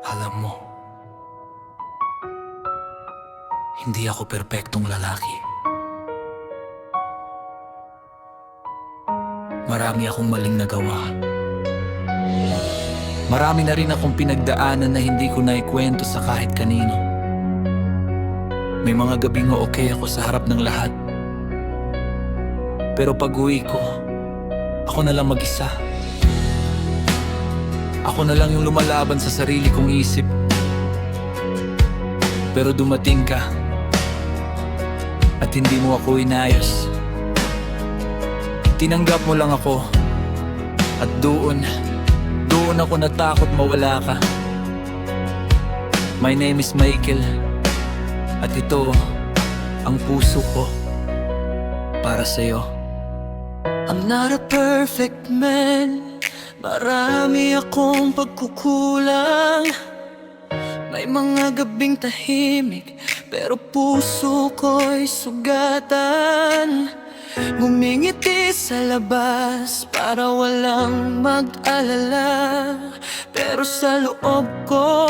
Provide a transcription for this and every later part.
Alam mo, hindi ako perpektong lalaki. Marami akong maling nagawa. Marami na rin akong pinagdaanan na hindi ko naikwento sa kahit kanino. May mga gabing okay ako sa harap ng lahat. Pero pag-uwi ko, ako na lang mag-isa. Ako na lang yung lumalaban sa sarili kong isip. Pero dumating ka at hindi mo ako inayos. Tinanggap mo lang ako. At doon ako natakot mawala ka. My name is Michael. At ito ang puso ko para sa'yo. I'm not a perfect man. Marami akong pagkukulang. May mga gabing tahimik, pero puso ko'y sugatan. Ngumingiti sa labas para walang mag-alala. Pero sa loob ko,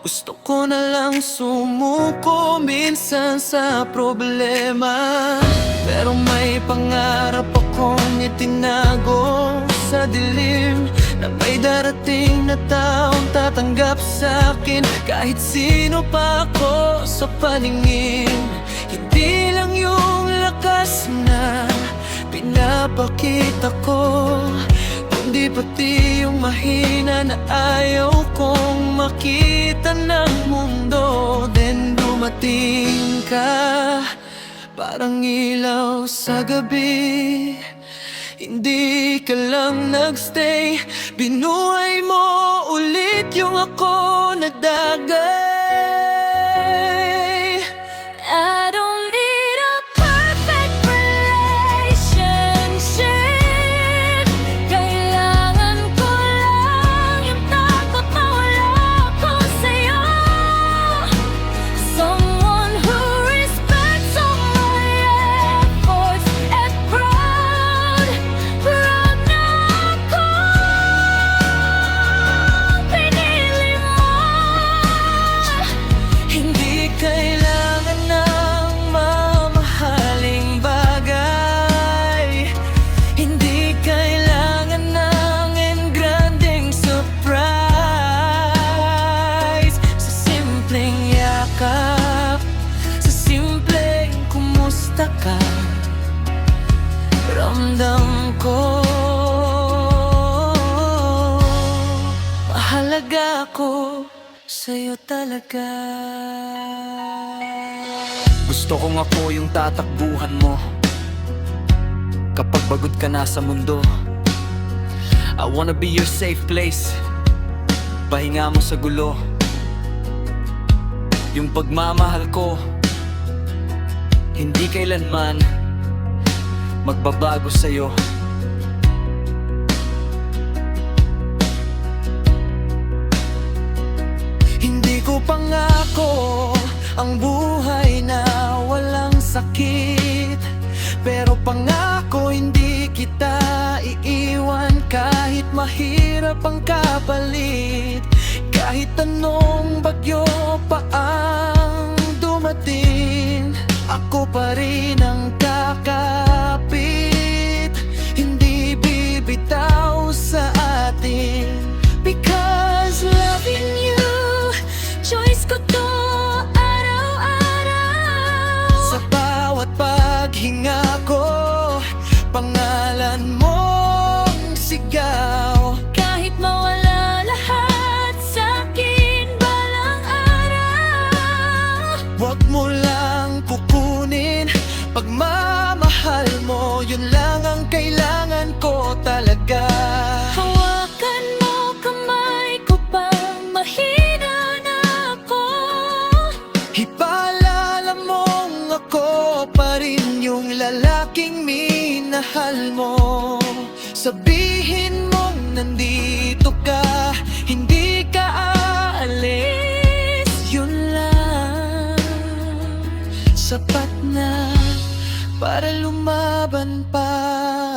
gusto ko na lang sumuko minsan sa problema. Pero may pangarap akong itinago sa dilim, na may darating na taong tatanggap sa'kin kahit sino pa ako sa paningin. Hindi lang yung lakas na pinapakita ko, kundi pati yung mahina na ayaw kong makita ng mundo. Then dumating ka, parang ilaw sa gabi. Hindi ka lang nagstay, binuhay mo ulit yung ako na dagay. I don't need a perfect relationship. Kailangan ko lang yung takot mawala ko sa'yo. Someone who respects all my efforts and proud na ako. Pinili mo. Hindi kailangan ng mamahaling bagay. Hindi kailangan ng engrandeng surprise. Sa simpleng yakap, sa simpleng kumusta ka, ramdam ko mahalaga ako sa'yo talaga. Gusto kong ako yung tatakbuhan mo kapag pagod ka na sa mundo. I wanna be your safe place, pahinga mo sa gulo. Yung pagmamahal ko hindi kailanman magbabago sa'yo. Hindi ko pangako ang buhay na walang sakit, pero pangako hindi kita iiwan kahit mahirap ang kapalit. Kahit anong bagyo pa ang dumating, ako pa rin ang kakapit. Hindi bibitaw sa atin, because loving you, choice ko to araw-araw. Sa bawat paghinga ko, pangalan mong sigaw. Kahit mawala lahat sa'kin balang araw, Huwag mo lang kukunin pagmamahal mo, yun lang ang kailangan ko talaga. hawakan mo kamay ko pang mahina na ako. Ipaalala mong ako pa rin yung lalaking minahal mo. Sabihin mong nandito ka, hindi ka aalis. Yun lang, sapat na para lumaban pa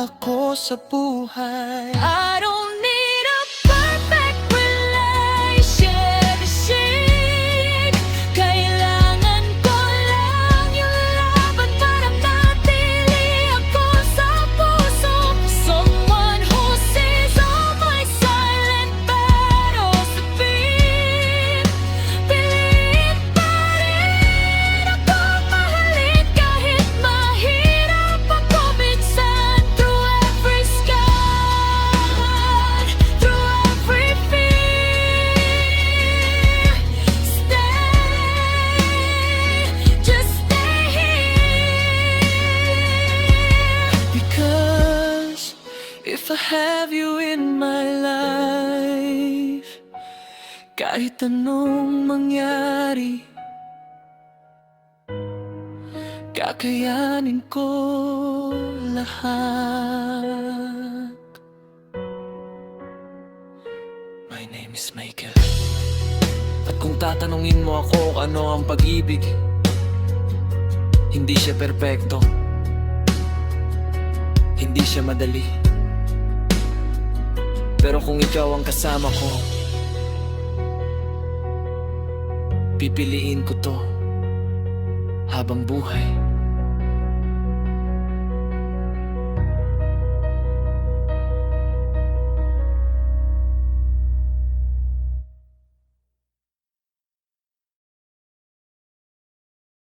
ako sa buhay. I don't need a perfect relationship. Kahit anong mangyari, kakayanin ko lahat. My name is Michael. At kung tatanungin mo ako kung ano ang pag-ibig, hindi siya perpekto, hindi siya madali. Pero kung ikaw ang kasama ko, pipiliin ko to habang buhay.